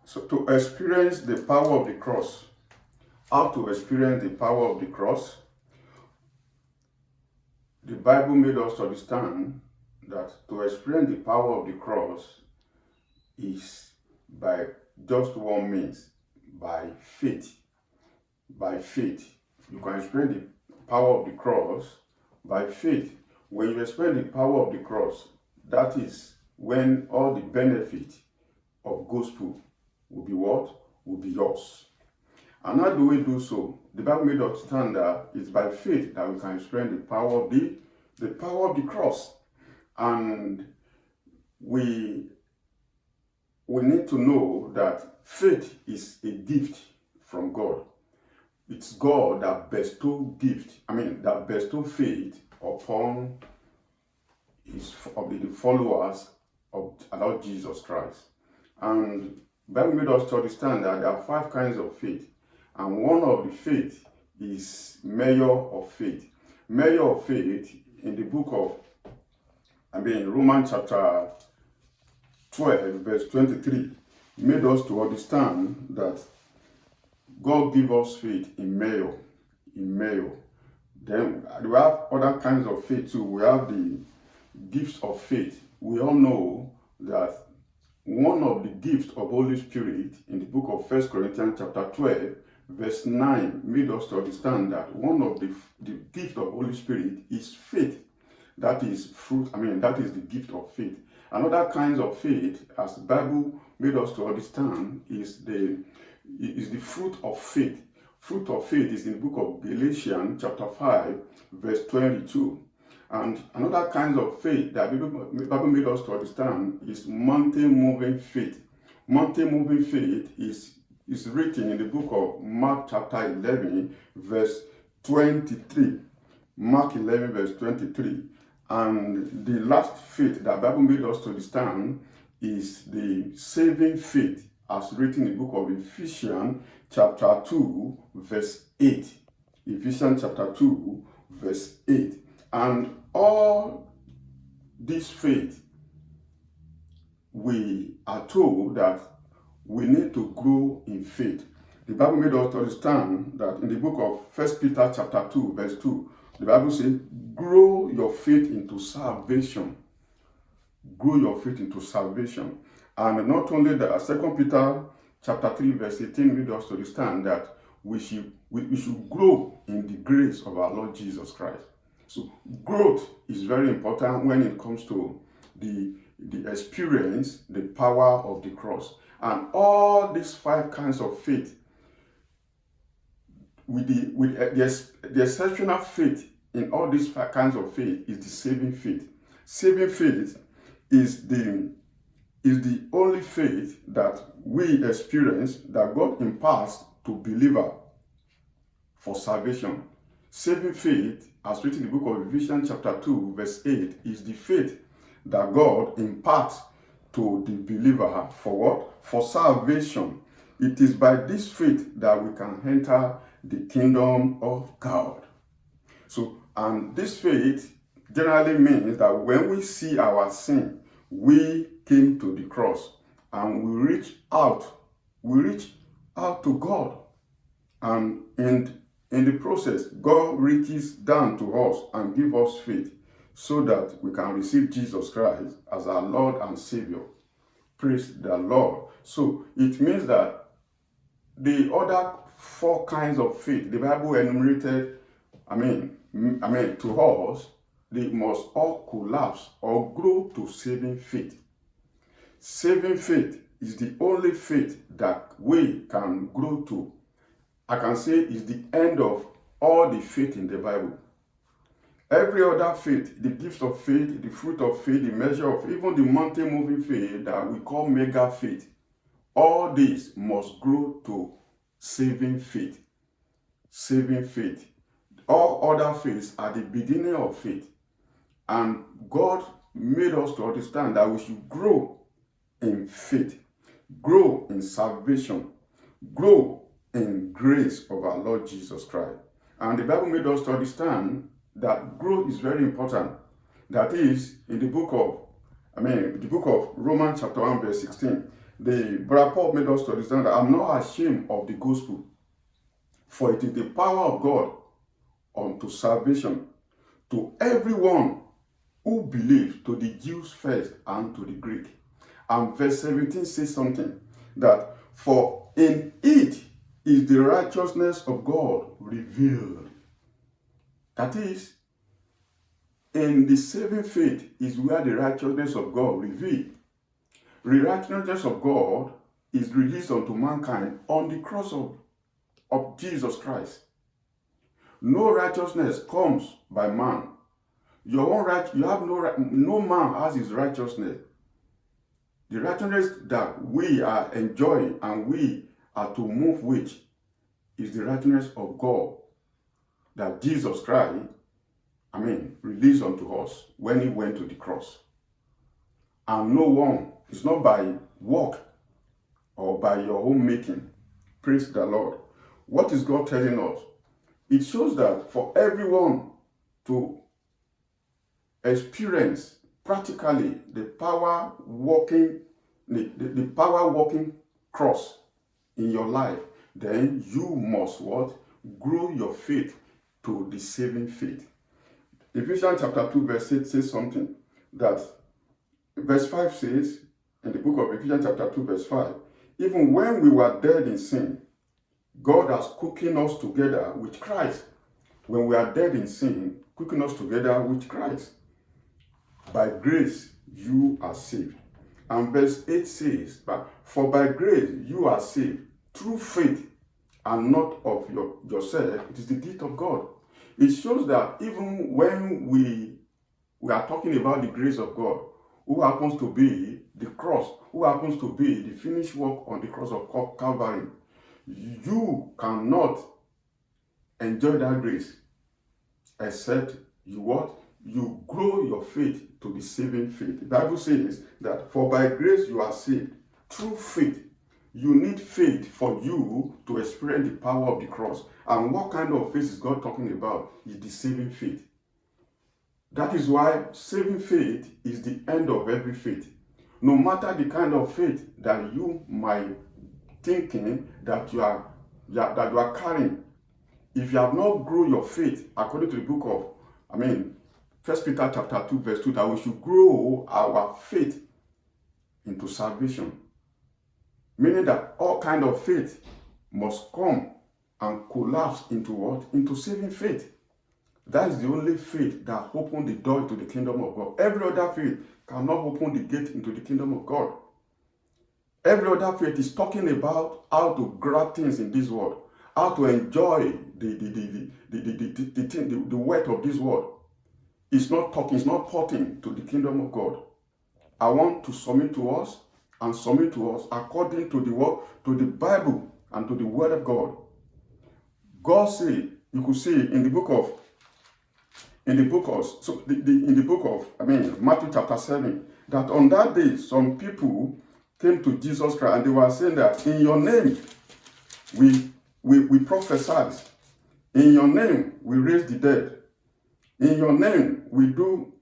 So to experience the power of the cross, how to experience the power of the cross, the Bible made us understand that to experience the power of the cross is by just one means, by faith. By faith. You can experience the power of the cross by faith. When you experience the power of the cross, that is when all the benefit of gospel will be what? Will be yours. And how do we do so? The Bible made us understand that it's by faith that we can experience the power of the cross. And we need to know that faith is a gift from God. It's God that bestow faith upon the followers of Lord Jesus Christ. And the Bible made us to understand that there are 5 kinds of faith. And one of the faith is measure of faith. Measure of faith in the book of, Romans chapter 12, verse 23, made us to understand that God give us faith in measure. Then we have other kinds of faith too. We have the gifts of faith. We all know that one of the gifts of Holy Spirit in the book of 1 Corinthians chapter 12, verse 9, made us to understand that one of the gift of Holy Spirit is faith. That is that is the gift of faith. Another kinds of faith, as the Bible made us to understand, is the fruit of faith. Fruit of faith is in the book of Galatians chapter 5, verse 22. And another kind of faith that the Bible made us to understand is mountain-moving faith. Mountain-moving faith is written in the book of Mark chapter 11, verse 23. Mark 11, verse 23. And the last faith that the Bible made us to understand is the saving faith, as written in the book of Ephesians chapter 2, verse 8. Ephesians chapter 2, verse 8. And all this faith, we are told that we need to grow in faith. The Bible made us understand that in the book of 1 Peter chapter 2, verse 2, the Bible says, grow your faith into salvation. Grow your faith into salvation. And not only that, 2 Peter chapter 3, verse 18 made us to understand that we should grow in the grace of our Lord Jesus Christ. So growth is very important when it comes to the experience, the power of the cross. And all these 5 kinds of faith, with the exceptional faith in all these 5 kinds of faith is the saving faith. Saving faith is the only faith that we experience, that God imparts to believer for salvation. Saving faith, as written in the book of Ephesians chapter 2, verse 8, is the faith that God imparts to the believer for what? For salvation. It is by this faith that we can enter the kingdom of God. So, and this faith generally means that when we see our sin, we came to the cross and we reach out to God. And in the process, God reaches down to us and gives us faith so that we can receive Jesus Christ as our Lord and Savior. Praise the Lord. So it means that the other 4 kinds of faith the Bible enumerated, to us, they must all collapse or grow to saving faith. Saving faith is the only faith that we can grow to. I can say is the end of all the faith in the Bible. Every other faith, the gift of faith, the fruit of faith, the measure of, even the mountain-moving faith that we call mega faith, all these must grow to saving faith. Saving faith. All other faiths are the beginning of faith. And God made us to understand that we should grow in faith, grow in salvation, grow in grace of our Lord Jesus Christ. And the Bible made us to understand that growth is very important. That is, in the book of Romans chapter 1, verse 16, the Brother Paul made us to understand that I'm not ashamed of the gospel, for it is the power of God unto salvation to everyone who believes, to the Jews first and to the Greek. And verse 17 says something that, for in it is the righteousness of God revealed. That is, in the saving faith is where the righteousness of God revealed. The righteousness of God is released unto mankind on the cross of Jesus Christ. No righteousness comes by man. Your own right, you have no man has his righteousness. The righteousness that we are enjoying and we are to move with is the righteousness of God that Jesus Christ, released unto us when he went to the cross. And no one, it's not by work or by your own making. Praise the Lord. What is God telling us? It shows that for everyone to experience practically the power working, the power working cross in your life, then you must what? Grow your faith to the saving faith. Ephesians chapter 2 verse 8 says something that verse 5 says, in the book of Ephesians chapter 2 verse 5, even when we were dead in sin, God has quickened us together with Christ. When we are dead in sin, quickened us together with Christ. By grace you are saved. And verse 8 says, for by grace you are saved through faith, and not of yourself. It is the gift of God. It shows that even when we are talking about the grace of God, who happens to be the cross, who happens to be the finished work on the cross of Calvary, you cannot enjoy that grace except you what? You grow your faith to the saving faith. The Bible says that for by grace you are saved through faith. You need faith for you to experience the power of the cross. And what kind of faith is God talking about? Is the saving faith. That is why saving faith is the end of every faith. No matter the kind of faith that you might thinking that you are carrying, if you have not grown your faith according to the book of 1 Peter chapter 2 verse 2, that we should grow our faith into salvation. Meaning that all kind of faith must come and collapse into what? Into saving faith. That is the only faith that opens the door to the kingdom of God. Every other faith cannot open the gate into the kingdom of God. Every other faith is talking about how to grab things in this world, how to enjoy the wealth of this world. It's not talking, it's not pointing to the kingdom of God. I want to submit to us and submit to us according to the word, to the Bible and to the word of God. God said, you could see in the book of Matthew chapter 7, that on that day some people came to Jesus Christ and they were saying that in your name we prophesy, in your name we raise the dead, in your name we do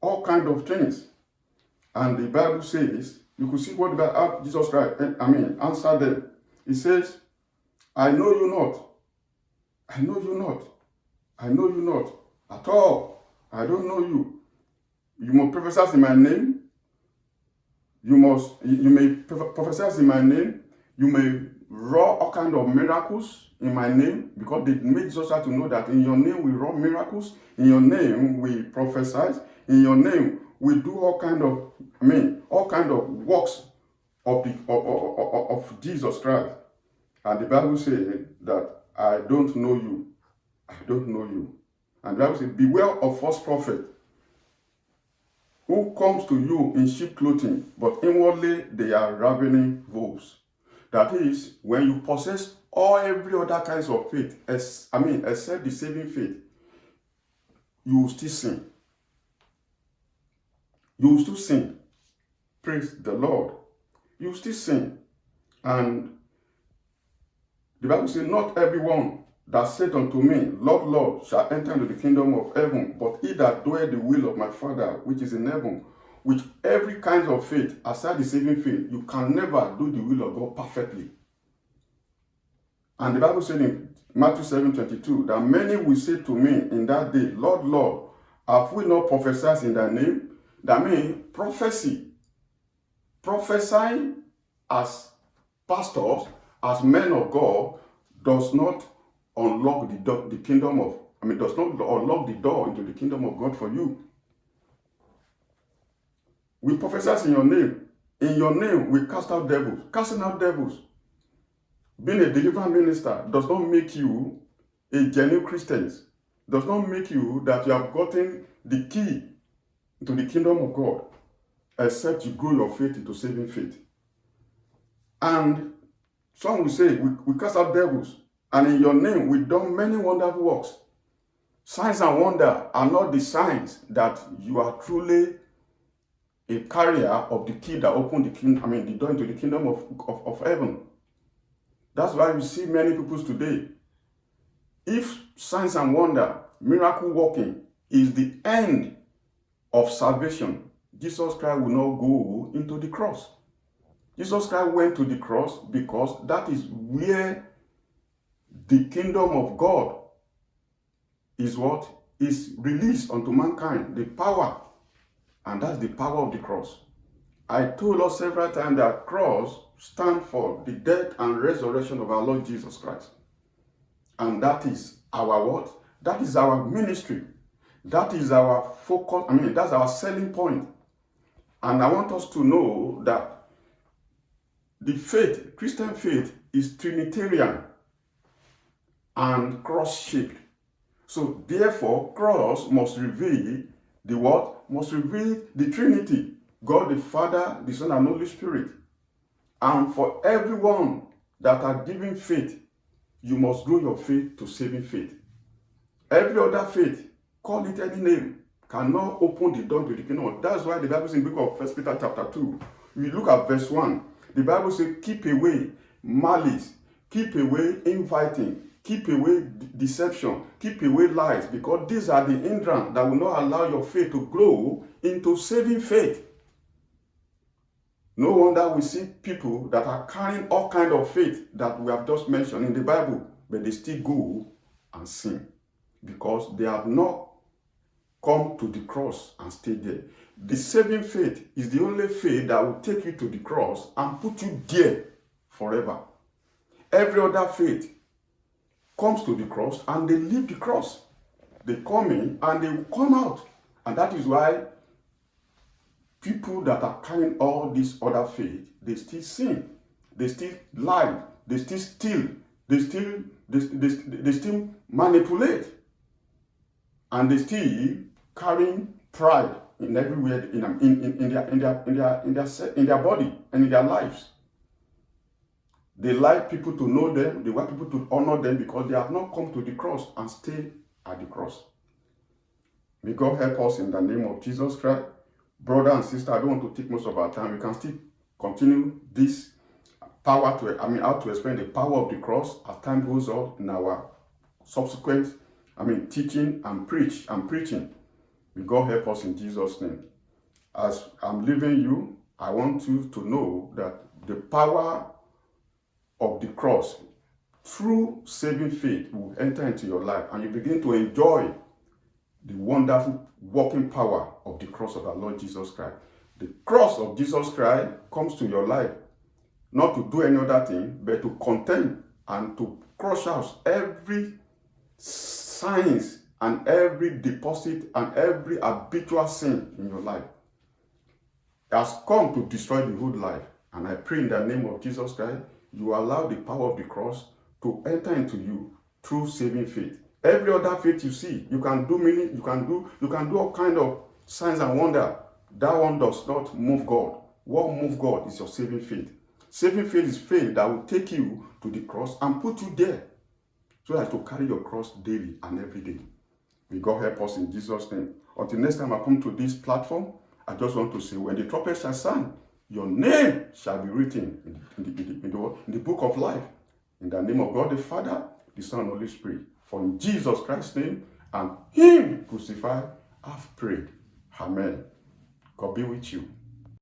all kinds of things. And the Bible says, you could see what Jesus Christ answered them. He says, I know you not. I know you not. I know you not at all. I don't know you. You must prophesy in my name. You may prophesy in my name. You may wrought all kinds of miracles in my name, because they made Jesus to know that in your name we wrought miracles, in your name we prophesy, in your name we do all kind of works of Jesus Christ. And the Bible says that I don't know you. I don't know you. And the Bible says, beware of false prophet who comes to you in sheep clothing, but inwardly they are ravening wolves. That is, when you possess every other kinds of faith, except the saving faith, you will still sin. You will still sin. Praise the Lord. You will still sin. And the Bible says, not everyone that said unto me, Lord, Lord, shall enter into the kingdom of heaven, but he that doeth the will of my Father which is in heaven. with every kind of faith, aside the saving faith, you can never do the will of God perfectly. And the Bible said in Matthew 7:22 that many will say to me in that day, Lord, Lord, have we not prophesied in thy name? That means prophecy. Prophesying as pastors, as men of God, does not unlock the kingdom of, does not unlock the door into the kingdom of God for you. We prophesy in your name. In your name, we cast out devils. Casting out devils. Being a deliverance minister does not make you a genuine Christian. Does not make you that you have gotten the key to the kingdom of God, except you grow your faith into saving faith. And some will say, we cast out devils, and in your name we done many wonderful works. Signs and wonder are not the signs that you are truly a carrier of the key that opened the kingdom, the door into the kingdom of heaven. That's why we see many people today. If signs and wonder, miracle working is the end of salvation, Jesus Christ will not go into the cross. Jesus Christ went to the cross because that is where the kingdom of God is what is released unto mankind, the power. And that's the power of the cross. I told us several times that cross stands for the death and resurrection of our Lord Jesus Christ. And that is our what? That is our ministry. That is our focus. That's our selling point. And I want us to know that the faith, Christian faith, is Trinitarian and cross-shaped. So therefore, cross must reveal the what? Must reveal the Trinity. God the Father, the Son, and Holy Spirit. And for everyone that are giving faith, you must grow your faith to saving faith. Every other faith, call it any name, cannot open the door to the kingdom. That's why the Bible says in the book of 1 Peter chapter 2, we look at verse 1. The Bible says, keep away malice, keep away inviting, keep away deception, keep away lies, because these are the hindrance that will not allow your faith to grow into saving faith. No wonder we see people that are carrying all kinds of faith that we have just mentioned in the Bible, but they still go and sin because they have not come to the cross and stayed there. The saving faith is the only faith that will take you to the cross and put you there forever. Every other faith comes to the cross and they leave the cross. They come in and they will come out. And that is why people that are carrying all this other faith, they still sin, they still lie, they still steal, they still manipulate, and they still carrying pride in everywhere in their body and in their lives. They like people to know them, they want people to honor them because they have not come to the cross and stay at the cross. May God help us in the name of Jesus Christ. Brother and sister, I don't want to take most of our time. We can still continue this power how to explain the power of the cross as time goes on in our subsequent, teaching and preaching. May God help us in Jesus' name. As I'm leaving you, I want you to know that the power of the cross through saving faith will enter into your life and you begin to enjoy the wonderful working power of the cross of our Lord Jesus Christ. The cross of Jesus Christ comes to your life not to do any other thing, but to contend and to crush out every signs and every deposit and every habitual sin in your life. It has come to destroy the whole life. And I pray in the name of Jesus Christ, you allow the power of the cross to enter into you through saving faith. Every other faith you see, you can do all kind of signs and wonder. That one does not move God. What moves God is your saving faith. Saving faith is faith that will take you to the cross and put you there, so as to carry your cross daily and every day. May God help us in Jesus' name. Until next time I come to this platform, I just want to say, when the trumpet shall sound, your name shall be written in the book of life. In the name of God the Father, the Son, and the Holy Spirit. For in Jesus Christ's name and Him crucified, I've prayed. Amen. God be with you.